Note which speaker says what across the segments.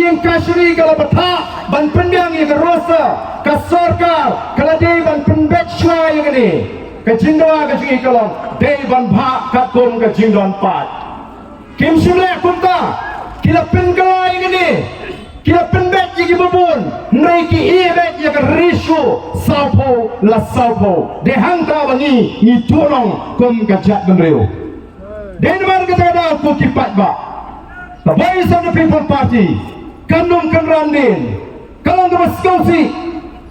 Speaker 1: yang kasuri kalau betah ban pendang yang rosa kasorkar kalau dia ban penbet shua yang ini kejindoa kejingi kalau dia ban bhak kakum kejindon pat kim sule kumta kila pengkala yang ini kila penbet yang bubun naiki ibet yang risu salpo la salpo dia hangta bangi ni tolong kum kejat gemreu dan mana kita ada aku kipat ba the voice of the people party kandung kenrandin kalau berskausi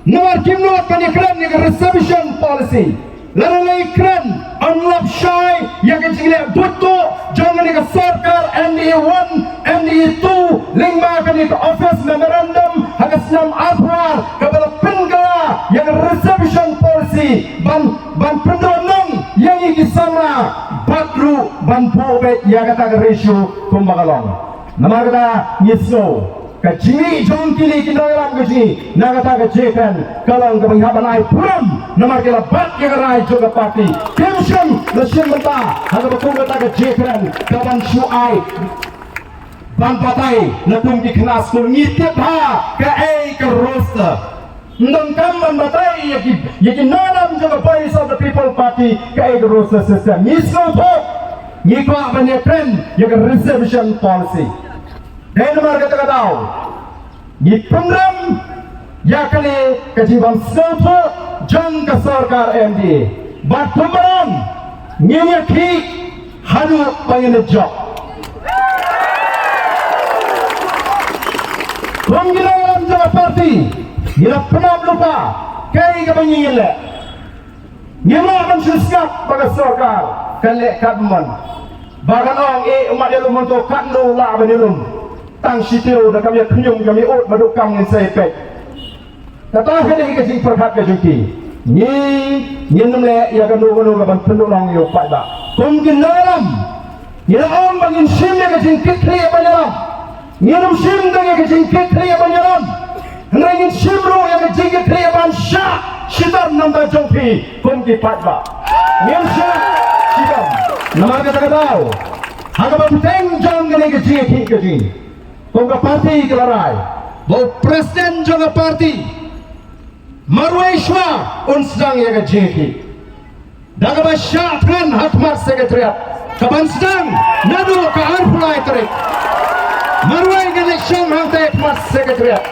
Speaker 1: nawar kimnot panyakran yang reservation policy lalai kran unlap shy yang kecilnya butuh jangan ke sarkar NDA 1 NDA 2 lingma kan ke office memorandum hagas 6 April kepada penggala yang reservation policy ban pendonong yang iki sama batru ban pobet yang kata ratio kumbagalong nama kata yesno kecili jong kili kinoram kecili nagata kecekan kalau ke penghaban ai puram nama kala bat yang rai juga parti tension lesin menta ada betul kata kecekan kawan suai ban patai letung di kelas kul ngitip ha ke ai ke roster ndong kam ban patai yaki nanam juga voice of the people party ke ai ke roster system nisno thok ngikwa banyak trend yang reservation policy dan nomor kata tahu di program ya kali kejiban sesuatu jang ke sarkar MD bat pemberan nyenyak ki hadu pengen job penggilaan jawa parti gila pernah lupa kaya kebanyakan le nyemak mensuskap pada sarkar kelek kadman bahkan orang umat dia lumon tu kandu lah benilum tang sitiu dah kami kenyum kami ut baduk kam ngin sepek kata kali ke sing perhat ke juki ni nyenum le ya kan nu ka ban pendulong yo pai ba kum ginaram ni om bangin sim ke sing kitri banyaram nyenum sim dang ke sing kitri banyaram ngin sim ro ya ke sing kitri ban sha sidar namba jopi kum ki pai ba nyen sha sidar nama kata tahu haga ban teng jang ke sing ke sing Pengka parti kelarai, bahawa presiden juga parti, Marwai Shwa unsdang yang kejeki, daga basyak kan hakmat sekretariat, kapan sedang nadu ke arfulai terik, Marwai election hantai hakmat sekretariat,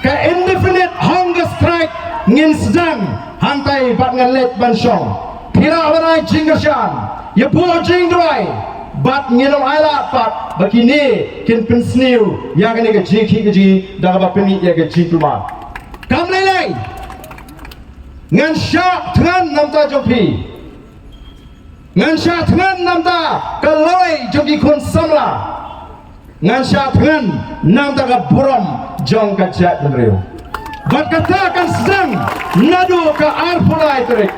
Speaker 1: ke indefinite hunger strike ngin sedang hantai bat ngalet bansong, kira berai jinggasyan, ya buah jingdrai. Bat nginom aila pat begini kin pensniu yang ini keji dah apa peni ya keji keluar kam lelai ngan syak dengan namta jopi ngan syak dengan namta keloi jogi kun samla ngan syak dengan namta ke buram jong kejat menriu bat katakan sedang nadu ke arfulai terik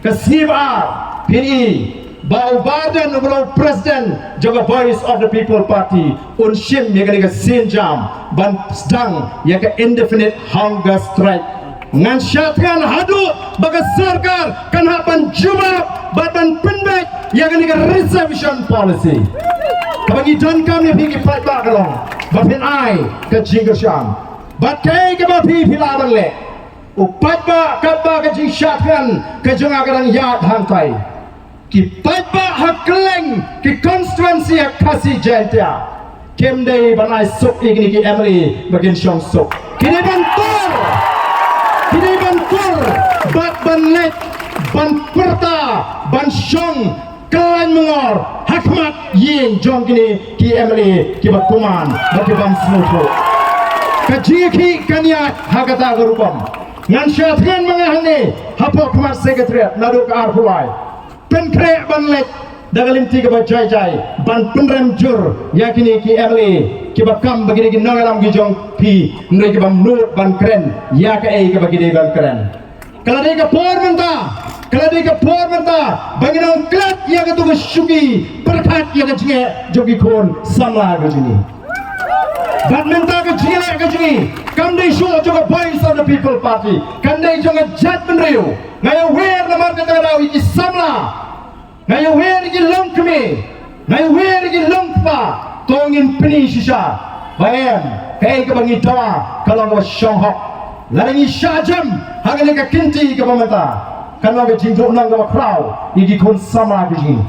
Speaker 1: ke snibar pini bau badan ubro presiden juga voice of the people party unshim yang ke sinjam ban sedang yang ke indefinite hunger strike ngan syatkan hadu baga sarkar kan hapan jumab ban penbet yang ke reservation policy bagi don kami pergi fight back along bapin ai ke jinggersyam bat kai ke bapi pilaban le upat ba katba ke jingsyatkan ke jengagaran yad hantai ki patba hakleng ki konstituensi kasih jentia kemdei banai sok igni ki Emily bagin syong sok kini bantur bat banlet ban perta ban syong klan mengor hakmat yin jong kini ki Emily ki batuman bagi bang smutu kajiki kania hagata gerupam ngan syatkan mengahani hapok mas sekretariat nadu ke arfulai penkrek banlet dalam tiga bajai jai ban penrem jur yakini ki Emily ki bakam begini ki nongalam ki jong pi nre ki bam nur ban keren ya ke ai ke begini ban keren kalau dia ke por menta bagi nong klat ya ke tu syuki perkat ya ke jinge jogi kon sama ke jini ban menta ke jinge kam dei show juga voice of the people party kan dei juga jat menriu ngayo wer namar kata daw iki samla ngayo wer iki long kami ngayo wer iki long pa tongin peni sisa bayan kay ka bangi dawa kalau ka syonghok larangi syajam hagale ka kinti ka pamata kalau ka jingro nang ka kraw idi kon sama bijin